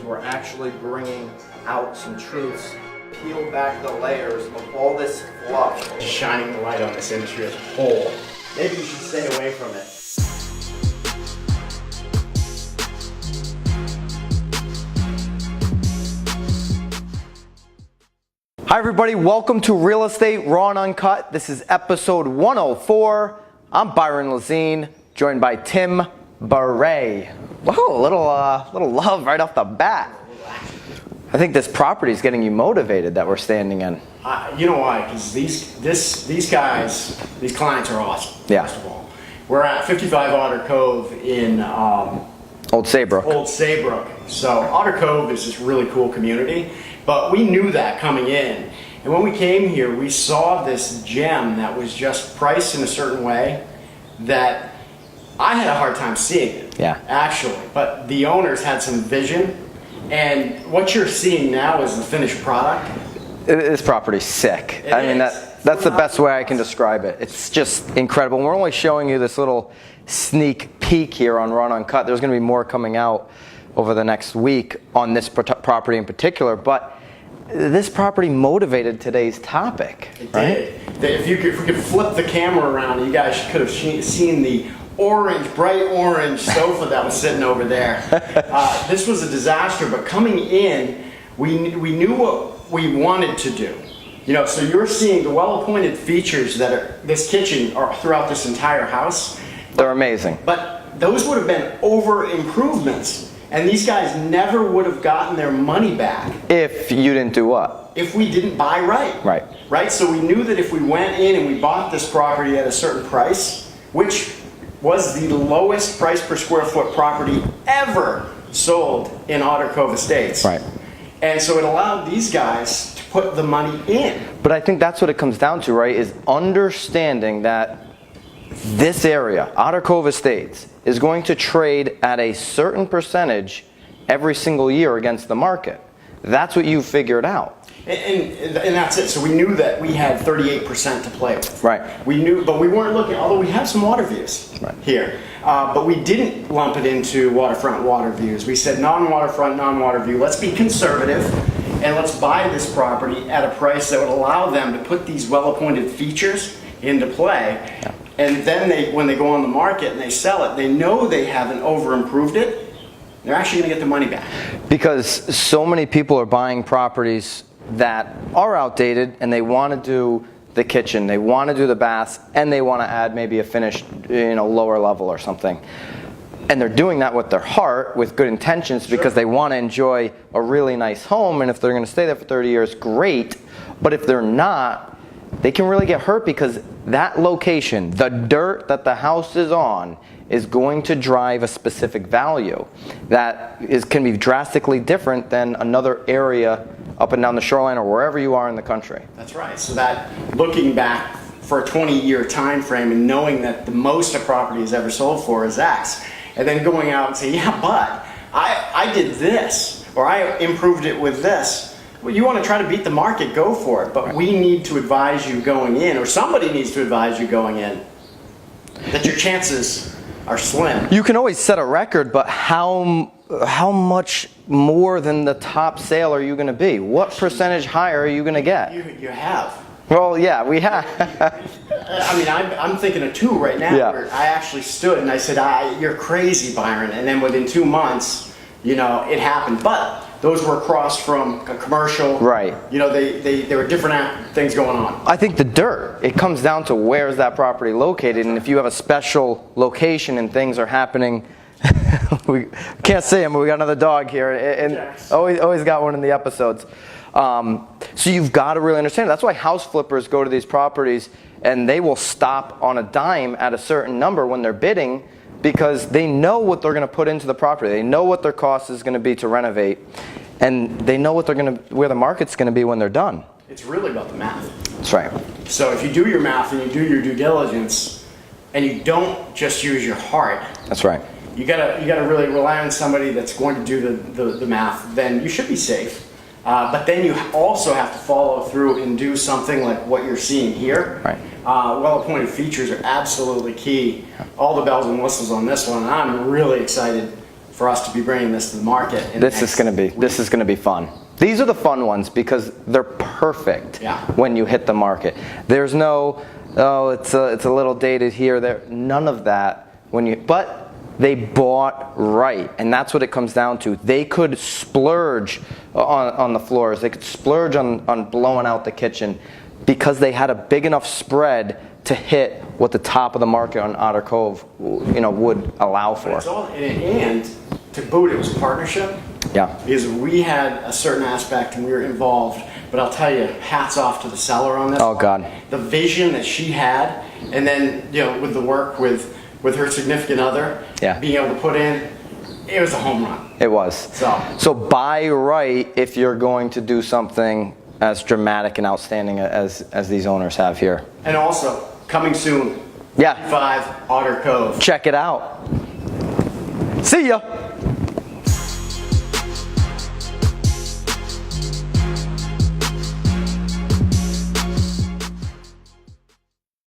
and we're actually bringing out some truths, peel back the layers of all this fluff. Shining the light on this industry as a whole. Maybe you should stay away from it. Hi everybody, welcome to Real Estate Raw and Uncut. This is episode 104. I'm Byron Lazine, joined by Tim Barre. Whoa, a little love right off the bat. I think this property is getting you motivated that we're standing in. You know why? Because these guys, these clients are awesome. Yeah. First of all, we're at 55 Otter Cove in Old Saybrook. Old Saybrook. So Otter Cove is this really cool community, but we knew that coming in. And when we came here, we saw this gem that was just priced in a certain way that I had a hard time seeing it. Yeah. Actually, but the owners had some vision. And what you're seeing now is the finished product. This property's sick. That's the best way I can describe it. It's just incredible. We're only showing you this little sneak peek here on Raw and Uncut. There's going to be more coming out over the next week on this property in particular, but this property motivated today's topic. It right? did. If we could flip the camera around, you guys could have seen the bright orange sofa that was sitting over there. This was a disaster, but coming in, we knew what we wanted to do. You know, so you're seeing the well-appointed features that are this kitchen are throughout this entire house. They're amazing. But those would have been over improvements, and these guys never would have gotten their money back. If you didn't do what? If we didn't buy right. Right? So we knew that if we went in and we bought this property at a certain price, which was the lowest price per square foot property ever sold in Otter Cove Estates. Right. And so it allowed these guys to put the money in. But I think that's what it comes down to, right, is understanding that this area, Otter Cove Estates, is going to trade at a certain percentage every single year against the market. That's what you figured out. And that's it. So we knew that we had 38% to play with. Right. We knew, but we weren't looking, although we have some water views here. But we didn't lump it into waterfront water views. We said non-waterfront, non-water view. Let's be conservative and let's buy this property at a price that would allow them to put these well-appointed features into play. Yeah. And then when they go on the market and they sell it, they know they haven't over-improved it. They're actually going to get the money back. Because so many people are buying properties that are outdated and they want to do the kitchen, they want to do the baths, and they want to add maybe a finished, lower level or something. And they're doing that with their heart, with good intentions, because they want to enjoy a really nice home, and if they're going to stay there for 30 years, great. But if they're not, they can really get hurt because that location, the dirt that the house is on, is going to drive a specific value that can be drastically different than another area up and down the shoreline or wherever you are in the country. That's right. So that looking back for a 20-year time frame and knowing that the most a property has ever sold for is X, and then going out and saying, yeah, but I did this, or I improved it with this. Well, you want to try to beat the market, go for it. But we need to advise you going in, or somebody needs to advise you going in, that your chances are slim. You can always set a record, but how much more than the top sale are you going to be? What percentage higher are you going to get? You have. Well, yeah, we have. I mean, I'm thinking of two right now where I actually stood and I said, you're crazy, Byron. And then within 2 months, it happened. But those were across from a commercial. Right. There were different things going on. I think the dirt, it comes down to where is that property located, and if you have a special location and things are happening, we can't see him, but we got another dog here, and yes. always got one in the episodes. So you've got to really understand. That's why house flippers go to these properties and they will stop on a dime at a certain number when they're bidding, because they know what they're going to put into the property. They know what their cost is going to be to renovate, and they know what where the market's going to be when they're done. It's really about the math. That's right. So if you do your math and you do your due diligence, and you don't just use your heart. That's right. You gotta really rely on somebody that's going to do the math. Then you should be safe. But then you also have to follow through and do something like what you're seeing here. Right. Well-appointed features are absolutely key. All the bells and whistles on this one, and I'm really excited for us to be bringing this to the market. This is going to be fun. These are the fun ones because they're perfect when you hit the market. There's no, oh, it's a little dated here, there. None of that but they bought right, and that's what it comes down to. They could splurge on the floors. They could splurge on blowing out the kitchen because they had a big enough spread to hit what the top of the market on Otter Cove, would allow for. And to boot, it was a partnership. Yeah. Because we had a certain aspect and we were involved, but I'll tell you, hats off to the seller on this. Oh God. The vision that she had, and then with the work with her significant other, being able to put in, it was a home run. It was. So buy right if you're going to do something as dramatic and outstanding as these owners have here. And also, coming soon, 5 Otter Cove. Check it out. See ya.